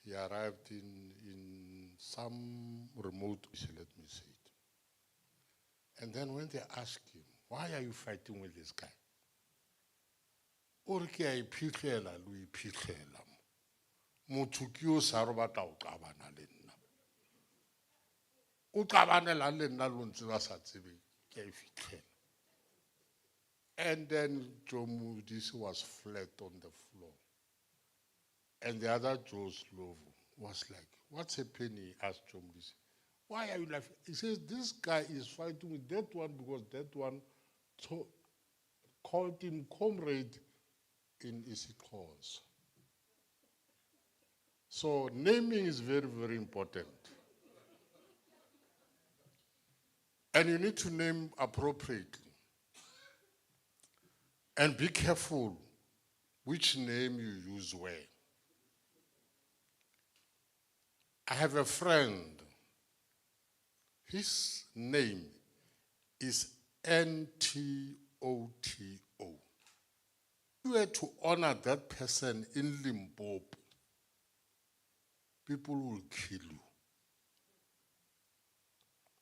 he arrived in some remote, let me say it. And then when they asked him, why are you fighting with this guy? O re ke a iphitlhela le o iphitlhela mo. Motho ke o sa re batla o qabana le nna. O qabanela le nna lo ntse ba sa tsebe ke a ifitlhela. And then Joe Modise was flat on the floor. And the other Joe Slovo was like, what's happening? He asked Joe Modise. Why are you laughing? He says, this guy is fighting with that one because that one called him comrade in isiXhosa. So naming is very, very important. And you need to name appropriately. And be careful which name you use where. I have a friend. His name is NTOTO. If you were to honor that person in Limpopo, people will kill you.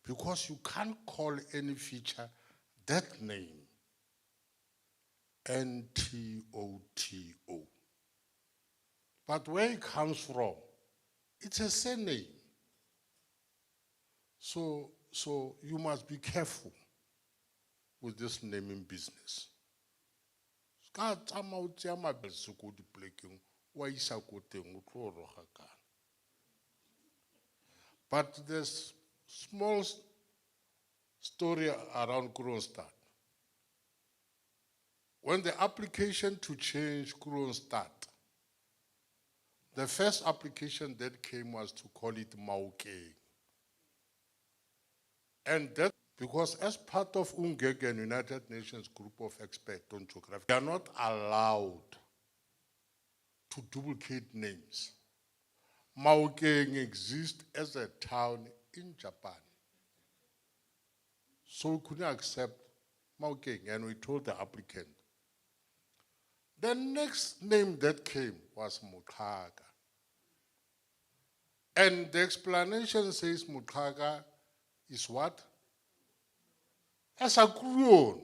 Because you can't call any feature that name, NTOTO. But where it comes from, it's a surname. So you must be careful with this naming business. But there's small story around Kronstadt. When the application to change Kronstadt, the first application that came was to call it Maokeng. And that, because as part of UNGEG, United Nations Group of Experts on Geography, they are not allowed to duplicate names. Maokeng exists as a town in Japan. So we couldn't accept Maokeng, and we told the applicant. The next name that came was Mutlaga. And the explanation says Mutlaga is what? As a Kruon,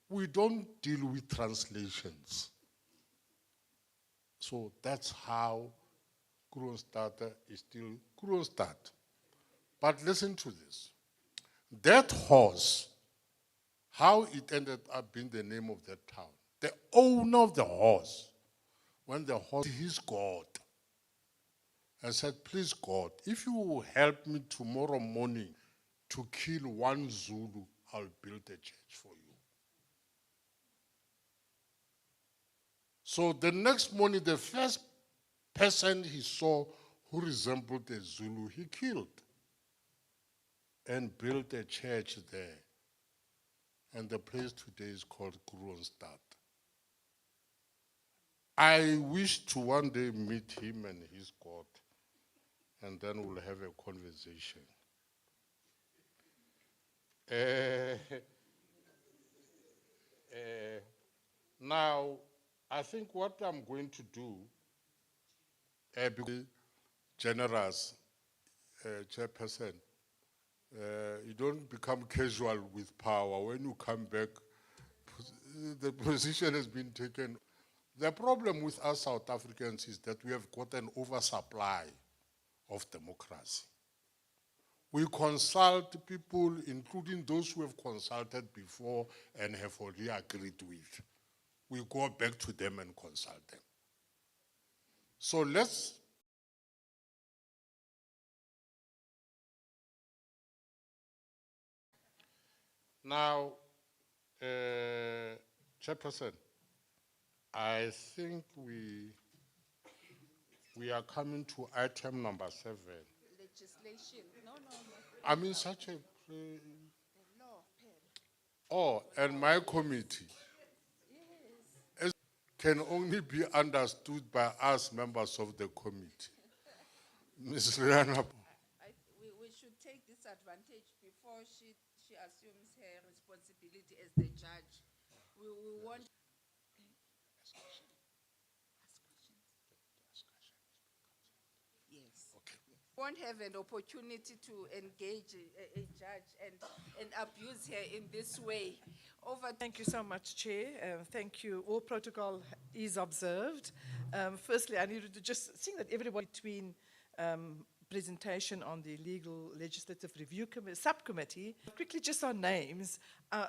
we don't deal with translations. So that's how Kronstadt is still Kronstadt. But listen to this. That horse, how it ended up being the name of that town. The owner of the horse, when the horse, his God, and said, please God, if you will help me tomorrow morning to kill one Zulu, I'll build a church for you. So the next morning, the first person he saw who resembled a Zulu, he killed and built a church there. And the place today is called Kronstadt. I wish to one day meet him and his God, and then we'll have a conversation. Now, I think what I'm going to do, be generous, chairperson, you don't become casual with power. When you come back, the position has been taken. The problem with us South Africans is that we have got an oversupply of democracy. We consult people, including those who have consulted before and have already agreed with. We go back to them and consult them. So let's now, Chairperson, I think we are coming to item number 7. Legislation. No. I mean, such a. The law. Oh, and my committee. Yes. Can only be understood by us members of the committee. Ms. Rihanna. We should take this advantage before she assumes her responsibility as the judge. We want. won't have an opportunity to engage a judge and abuse her in this way. Over. Thank you so much, Chair. Thank you. All protocol is observed. Firstly, I needed to just seeing that everybody between presentation on the Legal Legislative Review Subcommittee, quickly just on names,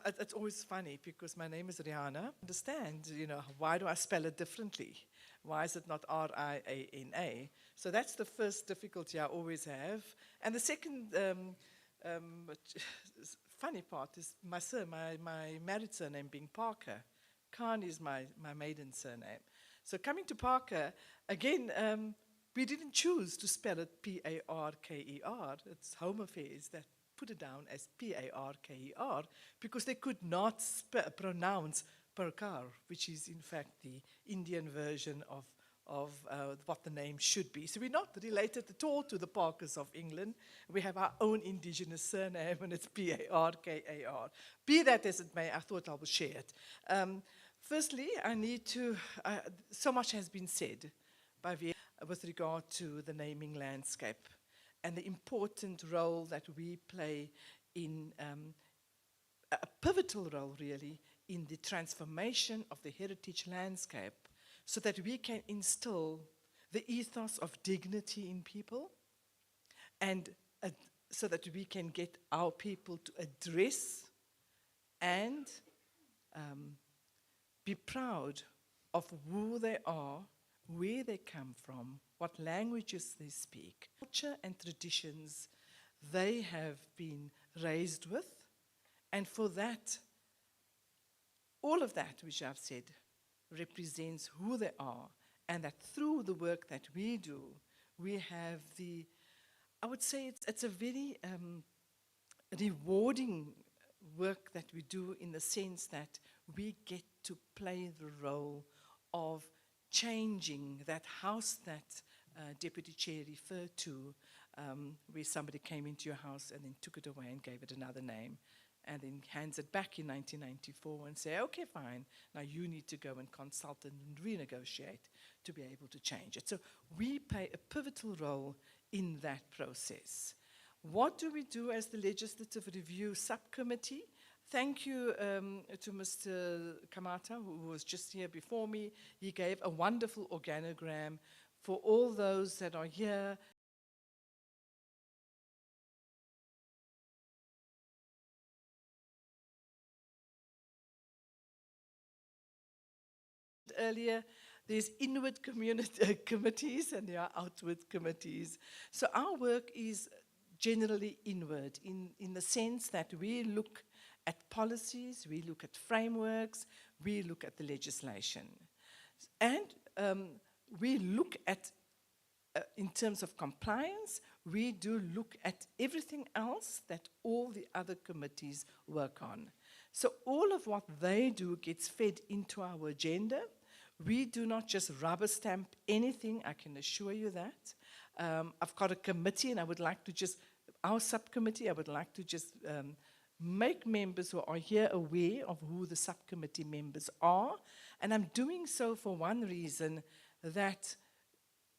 it's always funny because my name is Rihanna. Understand, why do I spell it differently? Why is it not R-I-A-N-A? So that's the first difficulty I always have. And the second funny part is my married surname being Parker. Khan is my maiden surname. So coming to Parker, again, we didn't choose to spell it P-A-R-K-E-R. It's Home Affairs that put it down as P-A-R-K-E-R because they could not pronounce Parkar, which is in fact the Indian version of what the name should be. So we're not related at all to the Parkers of England. We have our own indigenous surname, and it's P-A-R-K-A-R. Be that as it may, I thought I would share it. Firstly, I need to, so much has been said by Via with regard to the naming landscape and the important role that we play in, a pivotal role really, in the transformation of the heritage landscape so that we can instill the ethos of dignity in people and so that we can get our people to address and be proud of who they are, where they come from, what languages they speak, culture and traditions they have been raised with, and for that, all of that which I've said represents who they are, and that through the work that we do, we have the, I would say it's a very rewarding work that we do in the sense that we get to play the role of changing that house that Deputy Chair referred to, where somebody came into your house and then took it away and gave it another name, and then hands it back in 1994 and say, okay, fine, now you need to go and consult and renegotiate to be able to change it. So we play a pivotal role in that process. What do we do as the Legislative Review Subcommittee? Thank you to Mr. Kamata, who was just here before me. He gave a wonderful organogram for all those that are here. Earlier, there's inward committees and there are outward committees. So our work is generally inward in the sense that we look at policies, we look at frameworks, we look at the legislation. And we look at, in terms of compliance, we do look at everything else that all the other committees work on. So all of what they do gets fed into our agenda. We do not just rubber stamp anything, I can assure you that. I've got a committee and I would like to just, our subcommittee, I would like to just make members who are here aware of who the subcommittee members are. And I'm doing so for one reason, that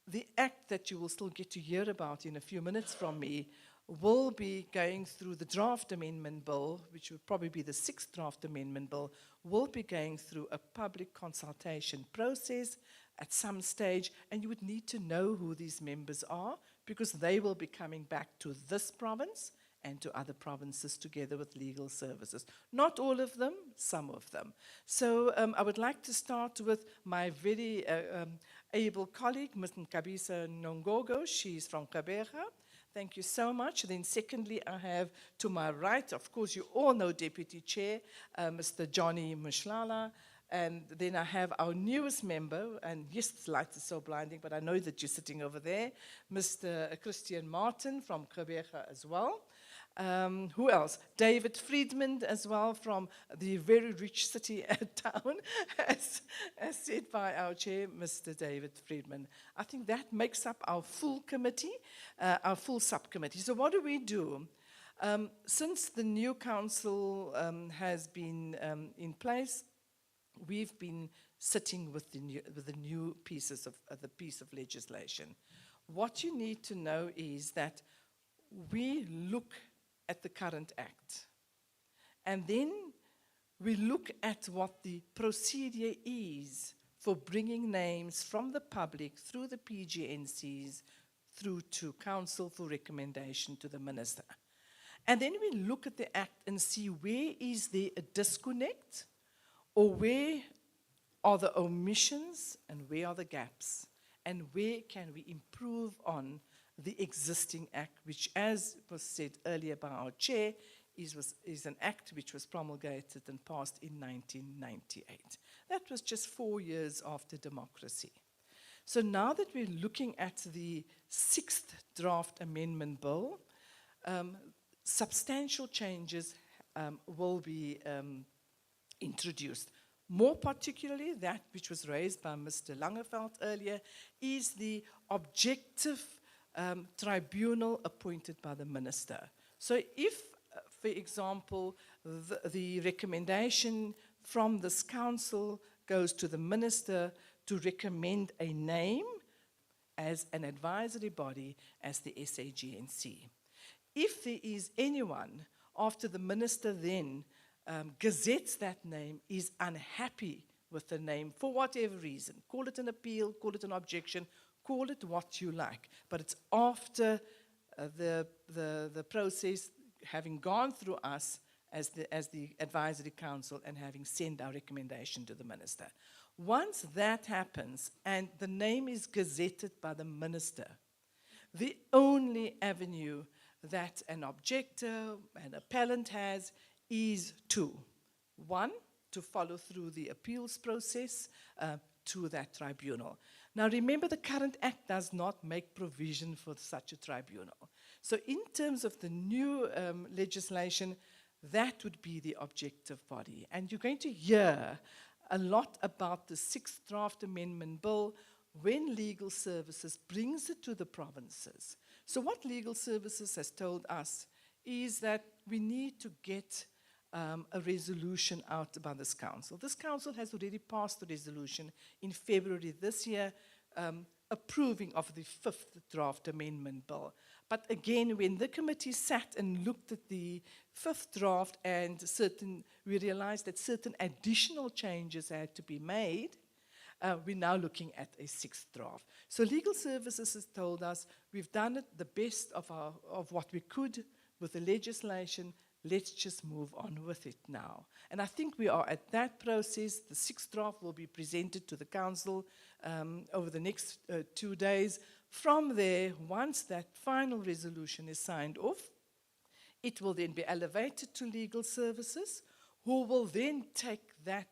the act that you will still get to hear about in a few minutes from me will be going through the draft amendment bill, which will probably be the 6th draft amendment bill, will be going through a public consultation process at some stage, and you would need to know who these members are because they will be coming back to this province and to other provinces together with legal services. Not all of them, some of them. So I would like to start with my very able colleague, Ms. Nkabisa Nongogo. She's from Gqeberha. Thank you so much. Then secondly, I have to my right, of course, you all know Deputy Chair, Mr. Johnny Mushlala. And then I have our newest member, and yes, the light is so blinding, but I know that you're sitting over there, Mr. Christian Martin from Gqeberha as well. Who else? David Friedman as well from the very rich city town, as said by our chair, Mr. David Friedman. I think that makes up our full committee, our full subcommittee. So what do? Since the new council has been in place, we've been sitting with the new pieces of the piece of legislation. what you need to know is that we look at the current act, and then we look at what the procedure is for bringing names from the public through the PGNCs through to council for recommendation to the minister. And then we look at the act and see where is there a disconnect, or where are the omissions and where are the gaps, and where can we improve on the existing act, which, as was said earlier by our chair, is an act which was promulgated and passed in 1998. That was just 4 years after democracy. So now that we're looking at the 6th draft amendment bill, substantial changes will be introduced. More particularly, that which was raised by Mr. Langeveld earlier is the objective tribunal appointed by the minister. So if, for example, the recommendation from this council goes to the minister to recommend a name as an advisory body as the SAGNC. If there is anyone, after the minister then gazettes that name, is unhappy with the name for whatever reason, call it an appeal, call it an objection, call it what you like, but it's after the process having gone through us as the advisory council and having sent our recommendation to the minister. Once that happens and the name is gazetted by the minister, the only avenue that an objector, an appellant has is two. One, to follow through the appeals process to that tribunal. Now remember, the current act does not make provision for such a tribunal. So in terms of the new legislation, that would be the objective body. And you're going to hear a lot about the 6th draft amendment bill when Legal Services brings it to the provinces. So what Legal Services has told us is that we need to get a resolution out by this council. This council has already passed the resolution in February this year, approving of the 5th draft amendment bill. But again, when the committee sat and looked at the 5th draft and we realized that certain additional changes had to be made, we're now looking at a 6th draft. So Legal Services has told us we've done it the best of what we could with the legislation. Let's just move on with it now. And I think we are at that process. The 6th draft will be presented to the council over the next 2 days. From there, once that final resolution is signed off, it will then be elevated to Legal Services, who will then take that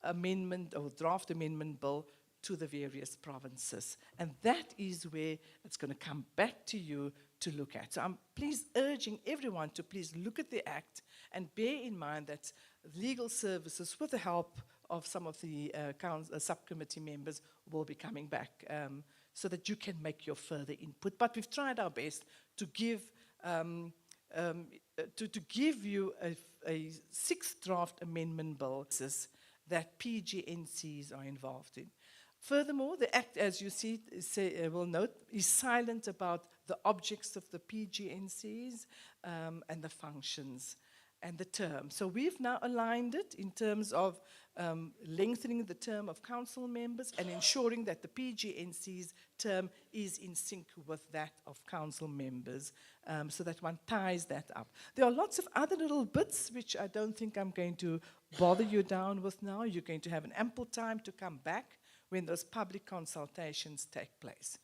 amendment or draft amendment bill to the various provinces. And that is where it's going to come back to you to look at. So I'm please urging everyone to please look at the act and bear in mind that Legal Services, with the help of some of the subcommittee members, will be coming back so that you can make your further input. But we've tried our best to give you a 6th draft amendment bill that PGNCs are involved in. Furthermore, the Act, as you see, will note, is silent about the objects of the PGNCs and the functions and the term. So we've now aligned it in terms of lengthening the term of council members and ensuring that the PGNC's term is in sync with that of council members, so that one ties that up. There are lots of other little bits which I don't think I'm going to bother you down with now. You're going to have an ample time to come back when those public consultations take place.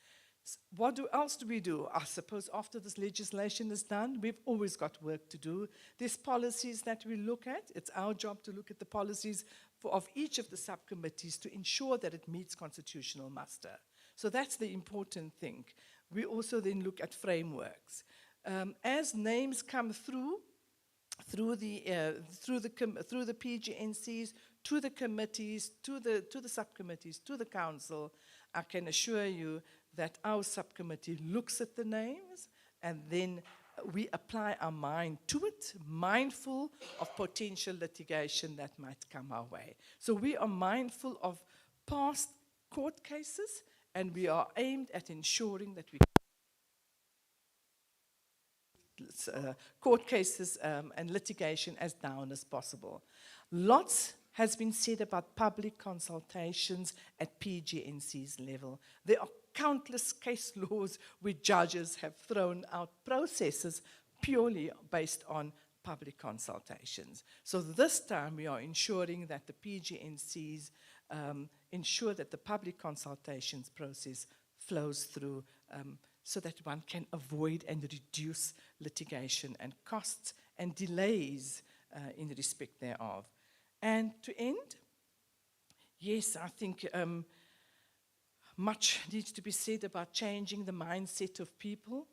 What else do we do? I suppose after this legislation is done, we've always got work to do. There's policies that we look at. It's our job to look at the policies of each of the subcommittees to ensure that it meets constitutional muster. So that's the important thing. We also then look at frameworks. As names come through the PGNCs, to the committees, to the subcommittees, to the council, I can assure you that our subcommittee looks at the names and then we apply our mind to it, mindful of potential litigation that might come our way. So we are mindful of past court cases and we are aimed at ensuring that we court cases and litigation as down as possible. Lots has been said about public consultations at PGNC's level. There are countless case laws where judges have thrown out processes purely based on public consultations. So this time we are ensuring that the PGNCs ensure that the public consultations process flows through so that one can avoid and reduce litigation and costs and delays in respect thereof. And to end, yes, I think much needs to be said about changing the mindset of people.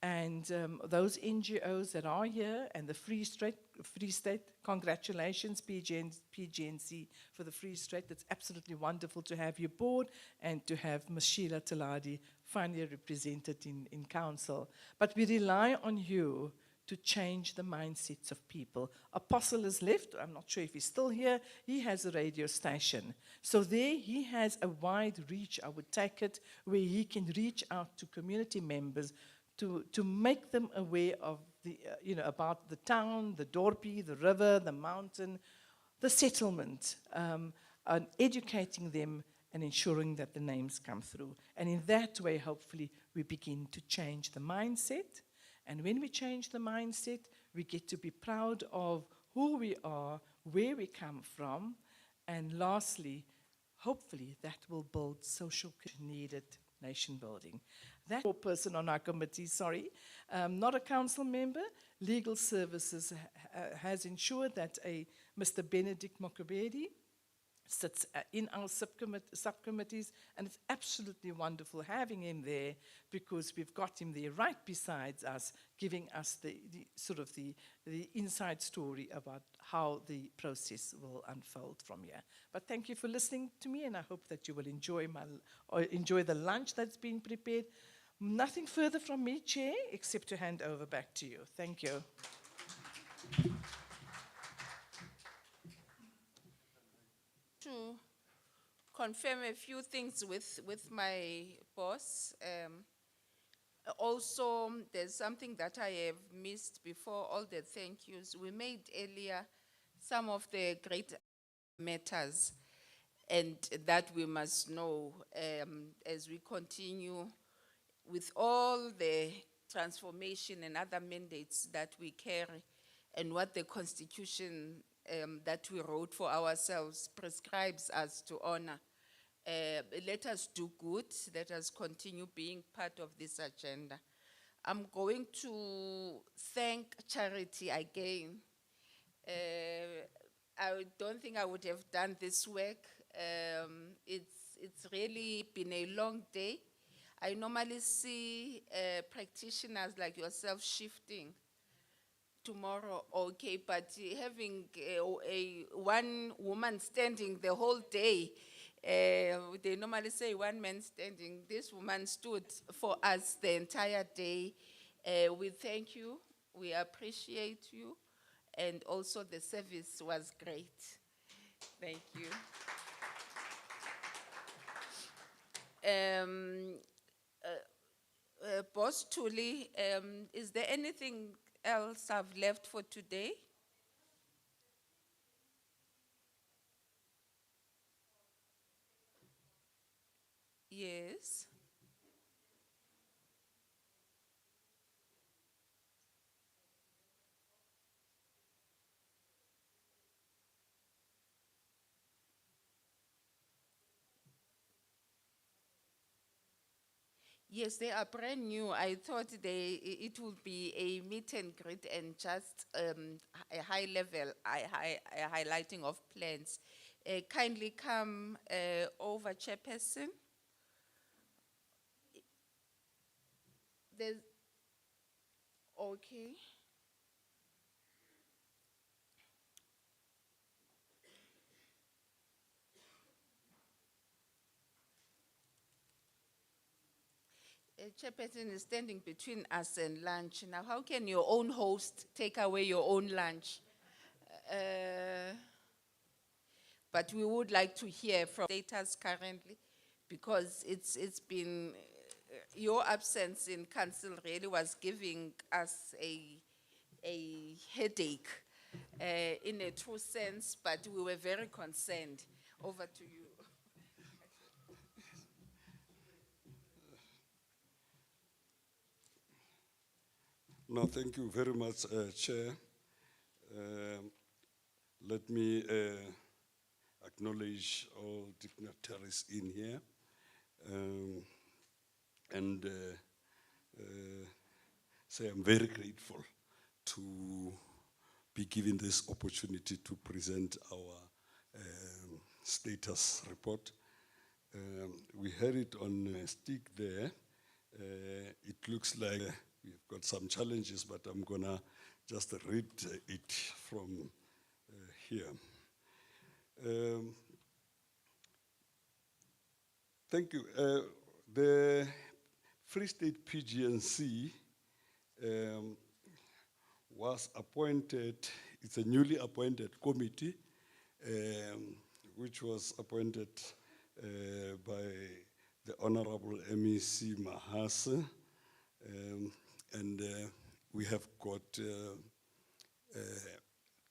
And those NGOs that are here and the Free State, congratulations PGNC for the Free State. It's absolutely wonderful to have you board and to have Ms. Sheila Taladi finally represented in council. But we rely on you to change the mindsets of people. Apostle has left, I'm not sure if he's still here, he has a radio station. So there he has a wide reach, I would take it, where he can reach out to community members to make them aware of the, about the town, the dorpie, the river, the mountain, the settlement, and educating them and ensuring that the names come through. And in that way, hopefully, we begin to change the mindset. And when we change the mindset, we get to be proud of who we are, where we come from, and lastly, hopefully, that will build social needed nation building. That person on our committee, not a council member, legal services has ensured that Mr. Benedict Mokabedi sits in our subcommittees, and it's absolutely wonderful having him there because we've got him there right besides us, giving us the inside story about how the process will unfold from here. But thank you for listening to me, and I hope that you will enjoy the lunch that's been prepared. Nothing further from me, Chair, except to hand over back to you. Thank you. To confirm a few things with my boss. Also, there's something that I have missed before all the thank yous. We made earlier some of the great matters, and that we must know as we continue with all the transformation and other mandates that we carry, and what the Constitution that we wrote for ourselves prescribes us to honor. Let us do good, let us continue being part of this agenda. I'm going to thank Charity again. I don't think I would have done this work. It's really been a long day. I normally see practitioners like yourself shifting tomorrow, okay, but having a one woman standing the whole day, they normally say one man standing. This woman stood for us the entire day. We thank you, we appreciate you, and also the service was great. Thank you. Boss Thuli, is there anything else I've left for today? Yes. Yes, they are brand new. I thought it would be a meet and greet and just a high level highlighting of plans. Kindly come over, Chairperson. There's, okay. Chairperson is standing between us and lunch. Now, how can your own host take away your own lunch? But we would like to hear from status currently because it's been, your absence in council really was giving us a headache, in a true sense, but we were very concerned. Over to you. No, thank you very much, Chair. Let me acknowledge all dignitaries in here and say I'm very grateful to be given this opportunity to present our status report. We had it on a stick there. It looks like we've got some challenges, but I'm gonna just read it from here. Thank you. The Free State PGNC was appointed, it's a newly appointed committee, which was appointed by the Honorable MEC Mahase, and we have got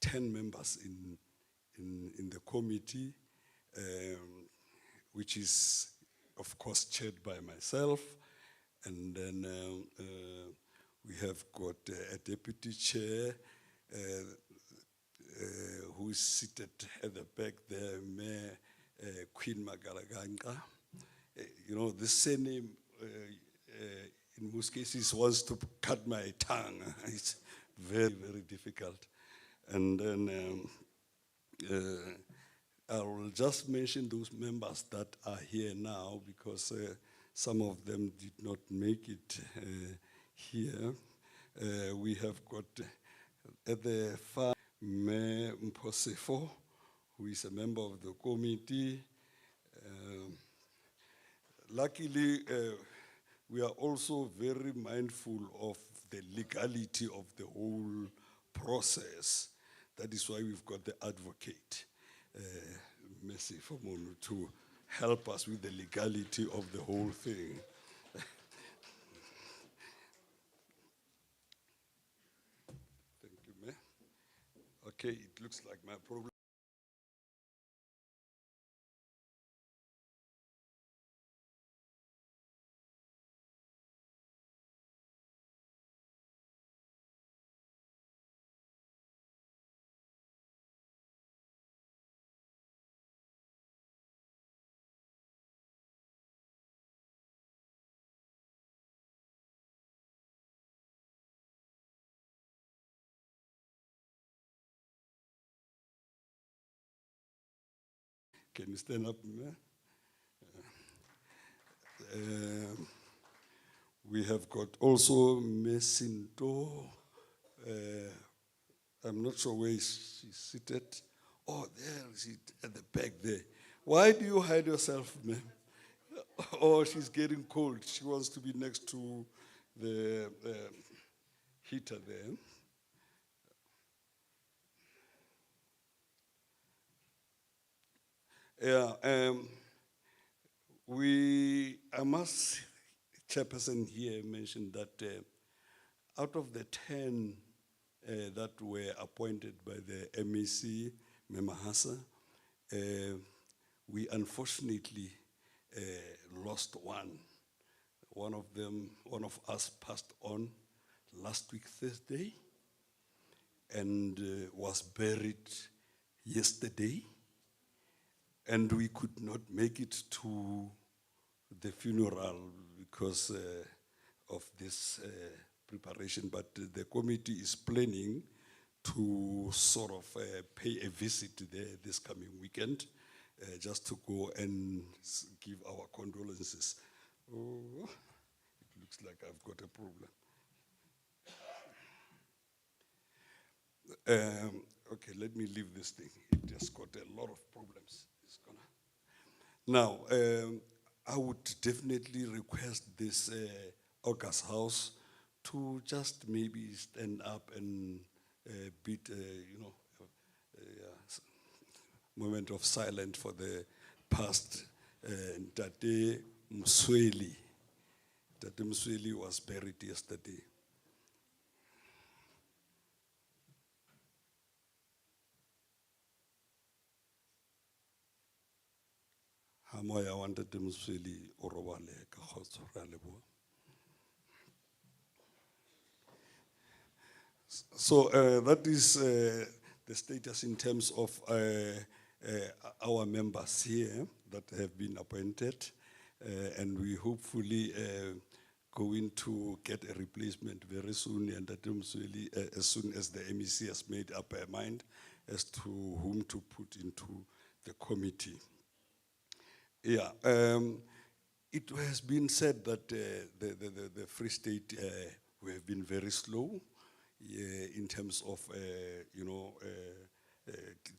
10 members in the committee, which is, of course, chaired by myself, and then we have got a deputy chair who is seated at the back there, Mayor Queen Magalaganka. You know, the surname in most cases wants to cut my tongue. It's very, very difficult. And then I will just mention those members that are here now because some of them did not make it here. We have got at the far Mayor Mposefo, who is a member of the committee. Luckily, we are also very mindful of the legality of the whole process. That is why we've got the advocate, Messi Fomonu, to help us with the legality of the whole thing. Thank you, Mayor. Okay, it looks like my problem. Can you stand up, Mayor? We have got also Messinto. I'm not sure where she's seated. Oh, there is it at the back there. Why do you hide yourself, ma'am? Oh, she's getting cold. She wants to be next to the heater there. Yeah, I must, Chairperson here mentioned that out of the 10 that were appointed by the MEC, Memahasa, we unfortunately lost one. One of us passed on last week, Thursday, and was buried yesterday. And we could not make it to the funeral because of this preparation, but the committee is planning to sort of pay a visit there this coming weekend, just to go and give our condolences. Oh, it looks like I've got a problem. Okay, let me leave this thing. It just got a lot of problems. It's gonna. Now, I would definitely request this August House to just maybe stand up and beat, moment of silence for the past Ntate Msweli. Ntate Msweli was buried yesterday. Hamoya wa Ntate Msweli o robale ka kgotso, re a leboha. So that is the status in terms of our members here that have been appointed, and we hopefully going to get a replacement very soon, and that as soon as the MEC has made up her mind as to whom to put into the committee. Yeah, it has been said that the Free State we have been very slow in terms of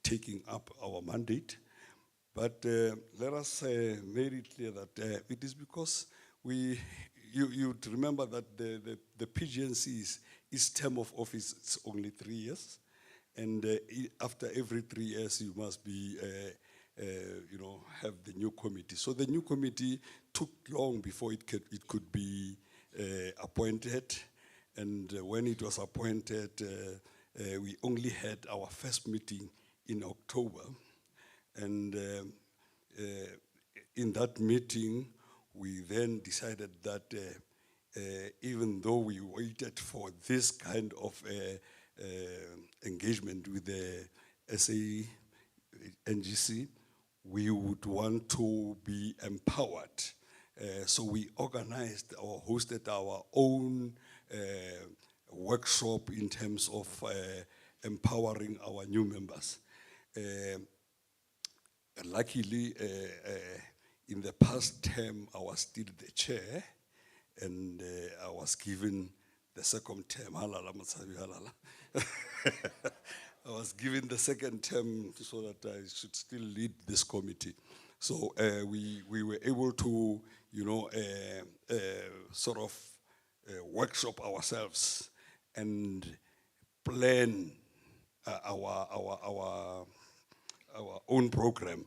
taking up our mandate, but let us make it clear that it is because you remember that the PGNC's its term of office is only 3 years, and after every 3 years you must be have the new committee. So the new committee took long before it could be appointed. And when it was appointed, we only had our first meeting in October. And in that meeting, we then decided that even though we waited for this kind of engagement with the SANGC, we would want to be empowered. So we organized or hosted our own workshop in terms of empowering our new members. Luckily, in the past term, I was still the chair, and I was given the second term. Halala, Matsabi, halala. I was given the second term so that I should still lead this committee. So we were able to, sort of workshop ourselves and plan our own program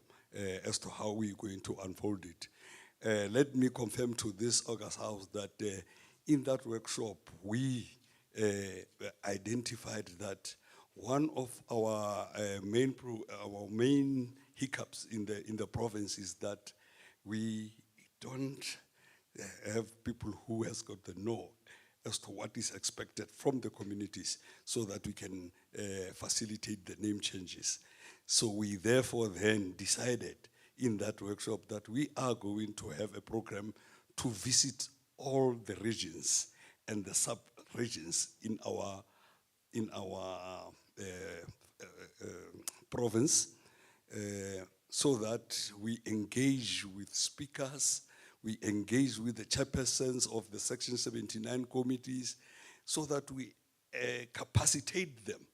as to how we're going to unfold it. Let me confirm to this August House that in that workshop, we identified that one of our main hiccups in the province is that we don't have people who has got the know as to what is expected from the communities so that we can facilitate the name changes. So we therefore then decided in that workshop that we are going to have a program to visit all the regions and the sub-regions in our province, so that we engage with speakers, we engage with the chairpersons of the Section 79 committees, so that we capacitate them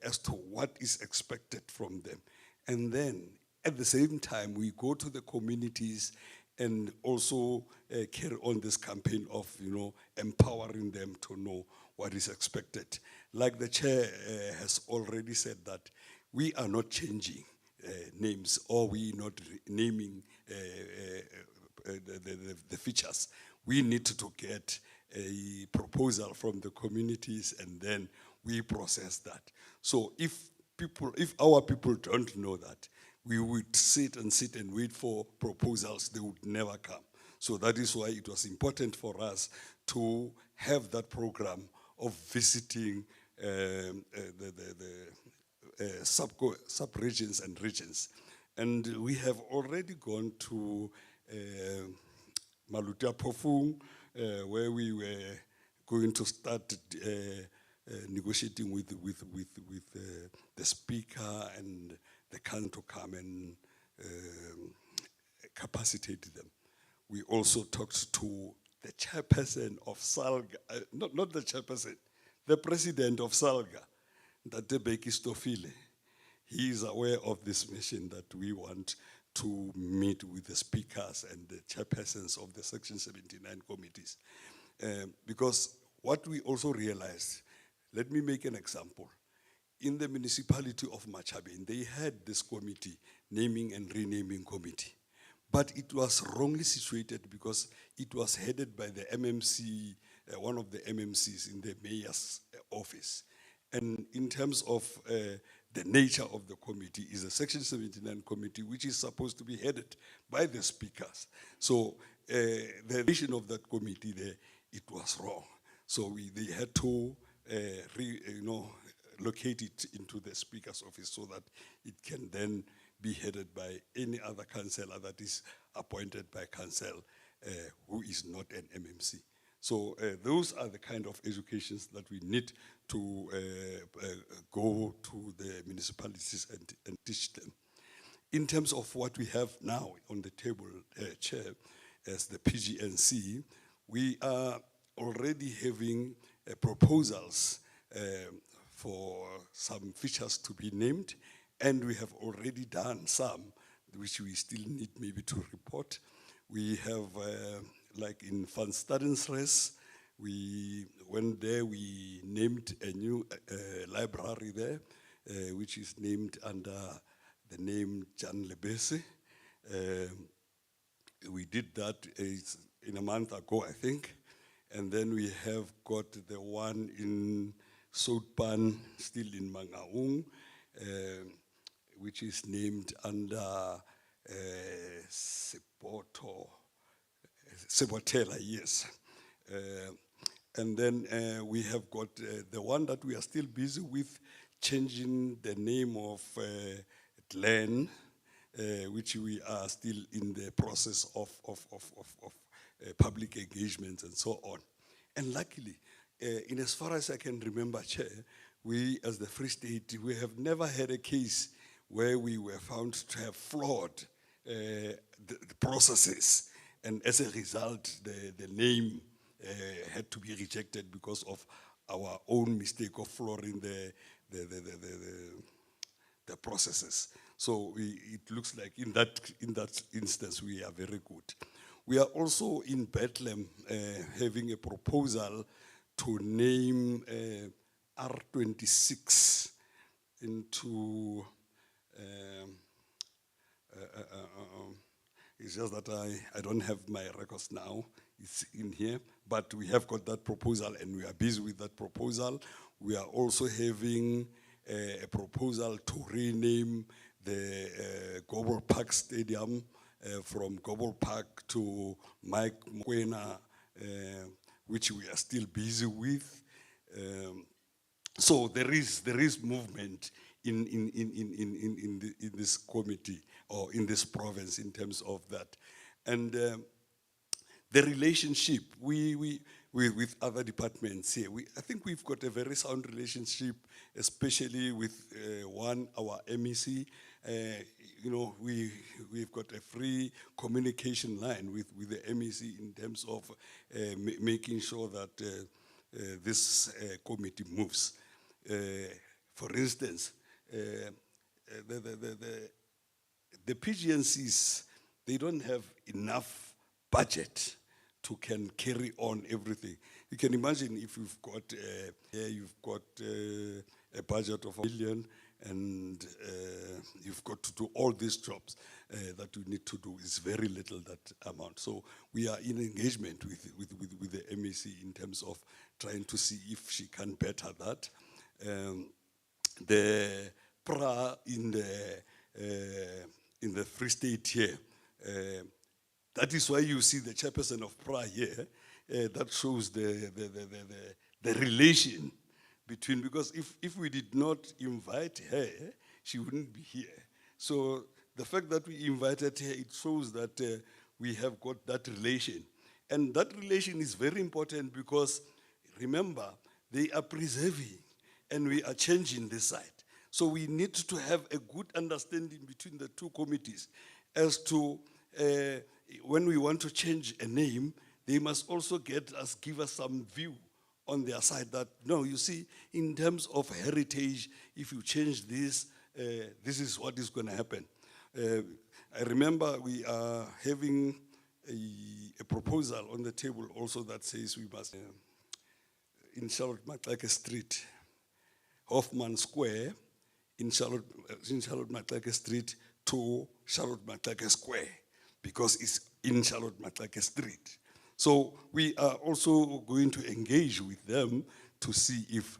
as to what is expected from them. And then, at the same time, we go to the communities and also carry on this campaign of, empowering them to know what is expected. Like the chair has already said that we are not changing names, or we not naming the features. We need to get a proposal from the communities, and then we process that. So if our people don't know that, we would sit and wait for proposals, they would never come. So that is why it was important for us to have that program of visiting the sub-regions and regions. And we have already gone to Malutia Pofung, where we were going to start negotiating with the speaker and the council to come and capacitate them. We also talked to the chairperson of SALGA, not the chairperson, the president of SALGA, Ntate Beki Stofile. He is aware of this mission that we want to meet with the speakers and the chairpersons of the Section 79 committees. Because what we also realized, let me make an example. In the municipality of Machabeng, they had this committee, naming and renaming committee. but it was wrongly situated because it was headed by the MMC, one of the MMCs in the mayor's office. And in terms of the nature of the committee, is a Section 79 committee, which is supposed to be headed by the speakers. So the vision of that committee there, it was wrong. So they had to locate it into the speaker's office so that it can then be headed by any other councillor that is appointed by council who is not an MMC. So those are the kind of educations that we need to go to the municipalities and teach them. In terms of what we have now on the table, Chair, as the PGNC, we are already having proposals for some features to be named, and we have already done some, which we still need maybe to report. We have, like in Van Stadensres, we went there, we named a new library there, which is named under the name Jan Lebese. We did that in a month ago, I think. And then we have got the one in Soutpan, still in Mangaung, which is named under Sebotela, yes. And then we have got the one that we are still busy with, changing the name of Glen, which we are still in the process of public engagement and so on. And luckily, in as far as I can remember, Chair, we as the Free State, we have never had a case where we were found to have flawed the processes. And as a result, the name had to be rejected because of our own mistake of flooring the processes. So it looks like in that instance, we are very good. We are also in Bethlehem having a proposal to name R26 into, it's just that I don't have my records now, it's in here, but we have got that proposal and we are busy with that proposal. We are also having a proposal to rename the Gobble Park Stadium from Gobble Park to Mike Mokoena, which we are still busy with. So there is movement in this committee or in this province in terms of that. And the relationship with other departments here, I think we've got a very sound relationship, especially with our MEC. We've got a free communication line with the MEC in terms of making sure that this committee moves. For instance, the PGNCs, they don't have enough budget to can carry on everything. You can imagine if you've got a budget of $1 million and you've got to do all these jobs that you need to do. It's very little, that amount. So we are in engagement with the MEC in terms of trying to see if she can better that. The PRA in the Free State here, that is why you see the chairperson of PRA here. That shows the relation between, because if we did not invite her, she wouldn't be here. So the fact that we invited her, it shows that we have got that relation. And that relation is very important because, remember, they are preserving and we are changing the site. So we need to have a good understanding between the two committees as to when we want to change a name, they must also give us some view on their side that, no, you see, in terms of heritage, if you change this, this is what is going to happen. I remember we are having a proposal on the table also that says we must, in Charlotte Maxeke Street, Hoffman Square, in Charlotte Maxeke Street to Charlotte Maxeke Square, because it's in Charlotte Maxake Street. So we are also going to engage with them to see if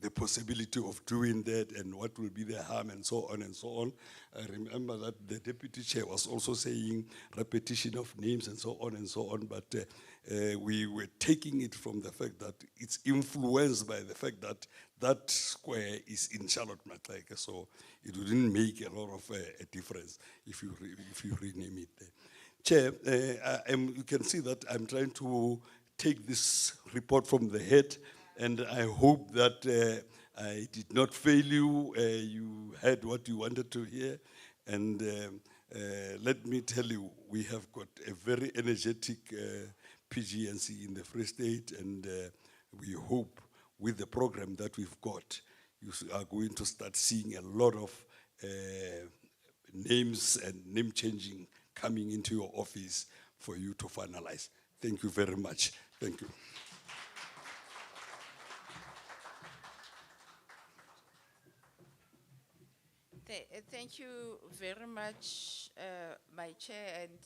the possibility of doing that and what will be the harm and so on and so on. I remember that the deputy chair was also saying repetition of names and so on and so on, but we were taking it from the fact that it's influenced by the fact that that square is in Charlotte Maxake, so it wouldn't make a lot of a difference if you rename it there. Chair, you can see that I'm trying to take this report from the head, and I hope that I did not fail you. You heard what you wanted to hear. And let me tell you, we have got a very energetic PGNC in the Free State, and we hope with the program that we've got, you are going to start seeing a lot of names and name changing coming into your office for you to finalize. Thank you very much. Thank you. Thank you very much, my chair, and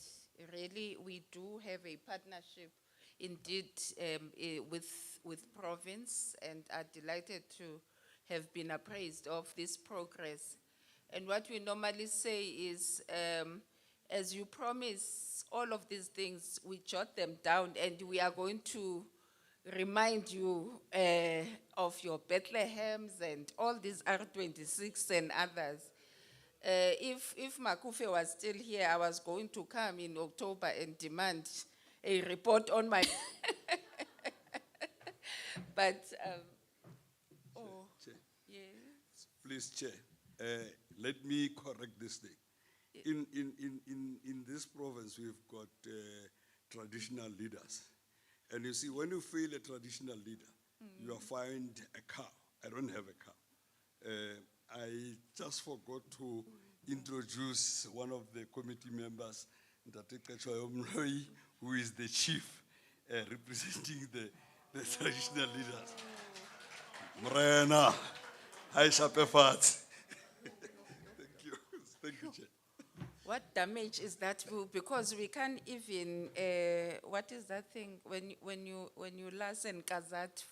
really we do have a partnership indeed with province, and are delighted to have been appraised of this progress. And what we normally say is, as you promise all of these things, we jot them down, and we are going to remind you of your Bethlehems and all these R26 and others. If Makufe was still here, I was going to come in October and demand a report on my. But, oh, Chair. yes. Please, Chair, let me correct this thing. In this province, we've got traditional leaders. And you see, when you fail a traditional leader, you are fined a cow. I don't have a cow. I just forgot to introduce one of the committee members, Ntate Qetshwayo Mloyi, who is the chief representing the traditional leaders. Morena, hi Shapefat. Thank you. Thank you, Chair. What damage is that? Because we can't even, what is that thing? When you license Kazat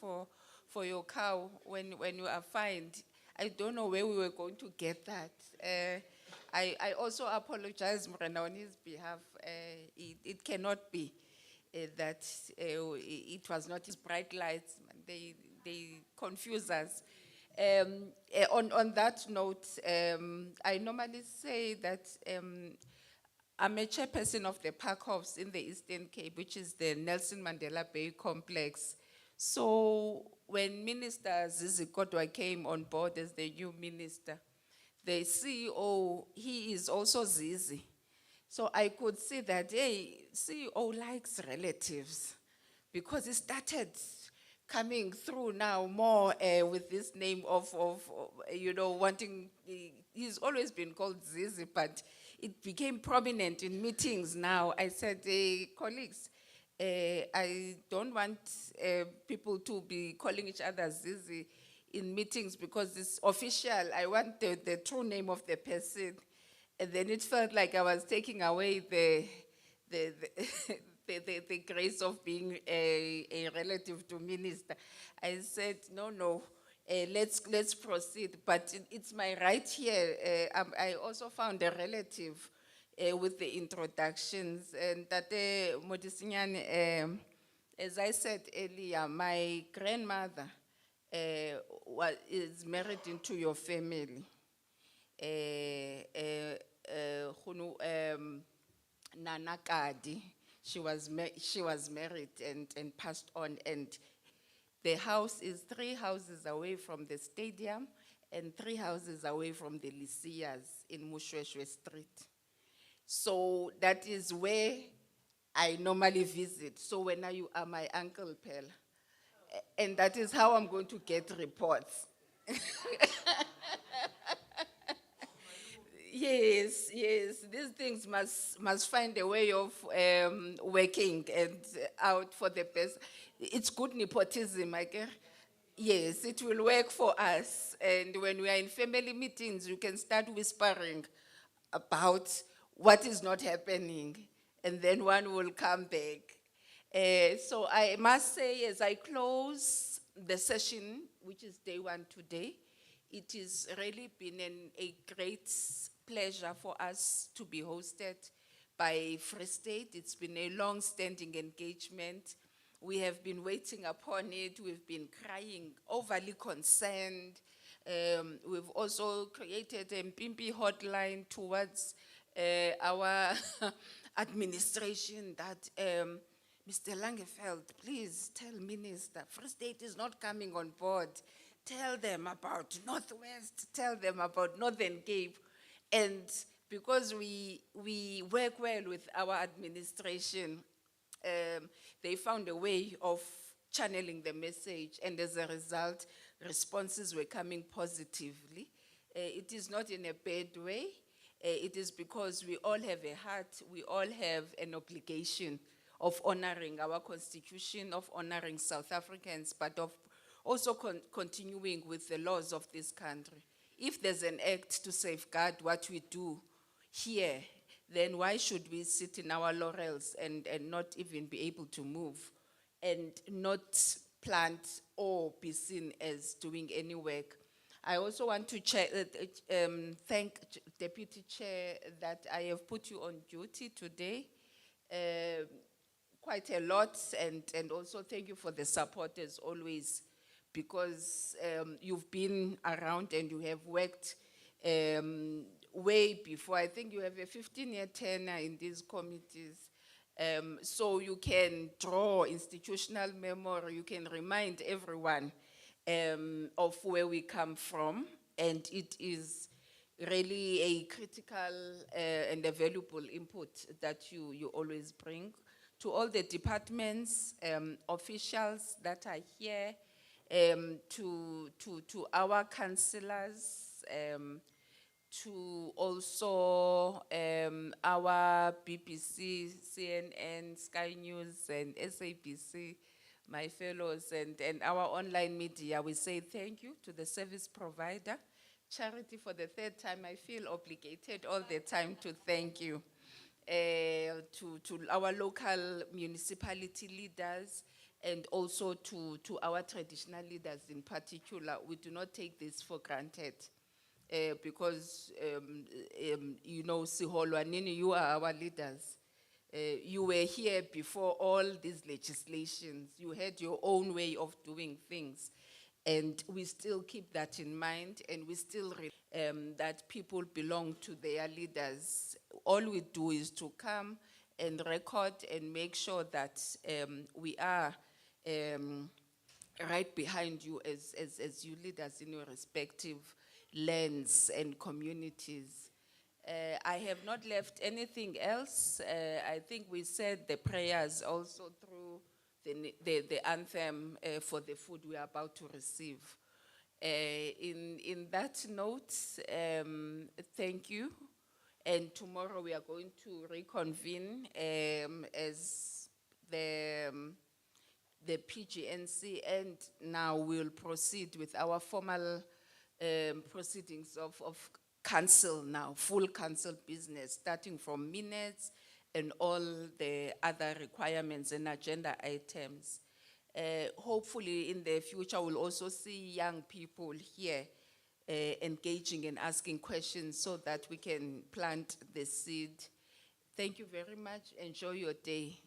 for your cow, when you are fined, I don't know where we were going to get that. I also apologize, Morena, on his behalf. It cannot be that it was not his bright lights. They confuse us. On that note, I normally say that I'm a chairperson of the Park House in the Eastern Cape, which is the Nelson Mandela Bay Complex. So when Minister Zizi Kodwa came on board as the new minister, the CEO, he is also Zizi. So I could see that, hey, CEO likes relatives, because he started coming through now more with this name of wanting, he's always been called Zizi, but it became prominent in meetings now. I said, colleagues, I don't want people to be calling each other Zizi in meetings, because it's official. I want the true name of the person. And then it felt like I was taking away the grace of being a relative to minister. I said, no, let's proceed. But it's my right here. I also found a relative with the introductions. And Tate Modisinyane, as I said earlier, my grandmother is married into your family. Nana Kadi, she was married and passed on, and the house is 3 houses away from the stadium and 3 houses away from the Lyceas in Mushweshwe Street. So that is where I normally visit. So when you are my uncle, Pell, and that is how I'm going to get reports. Yes, these things must find a way of working and out for the best. It's good nepotism, I guess. Yes, it will work for us. And when we are in family meetings, you can start whispering about what is not happening, and then one will come back. So I must say, as I close the session, which is day one today, it has really been a great pleasure for us to be hosted by Free State. It's been a long-standing engagement. We have been waiting upon it. We've been crying, overly concerned. We've also created a Mpimpi hotline towards our administration that Mr. Langefeld, please tell Minister, Free State is not coming on board. Tell them about Northwest, tell them about Northern Cape. And because we work well with our administration, they found a way of channeling the message, and as a result, responses were coming positively. It is not in a bad way. It is because we all have a heart, we all have an obligation of honoring our constitution, of honoring South Africans, but of also continuing with the laws of this country. If there's an act to safeguard what we do here, then why should we sit in our laurels and not even be able to move and not plant or be seen as doing any work? I also want to thank Deputy Chair that I have put you on duty today. Quite a lot, and also thank you for the support as always, because you've been around and you have worked way before. I think you have a 15-year tenure in these committees. So you can draw institutional memory, you can remind everyone of where we come from, and it is really a critical and a valuable input that you always bring to all the departments, officials that are here, to our councillors, to also our BBC, CNN, Sky News, and SABC, my fellows, and our online media. We say thank you to the service provider. Charity, for the third time, I feel obligated all the time to thank you. To our local municipality leaders, and also to our traditional leaders in particular. We do not take this for granted because, you know, Siholwanini, you are our leaders. You were here before all these legislations. You had your own way of doing things. And we still keep that in mind, and we still that people belong to their leaders. All we do is to come and record and make sure that we are right behind you as you leaders in your respective lands and communities. I have not left anything else. I think we said the prayers also through the anthem for the food we are about to receive. In that note, thank you. And tomorrow we are going to reconvene as the PGNC, and now we'll proceed with our formal proceedings of council now, full council business, starting from minutes and all the other requirements and agenda items. Hopefully in the future we'll also see young people here engaging and asking questions so that we can plant the seed. Thank you very much. Enjoy your day.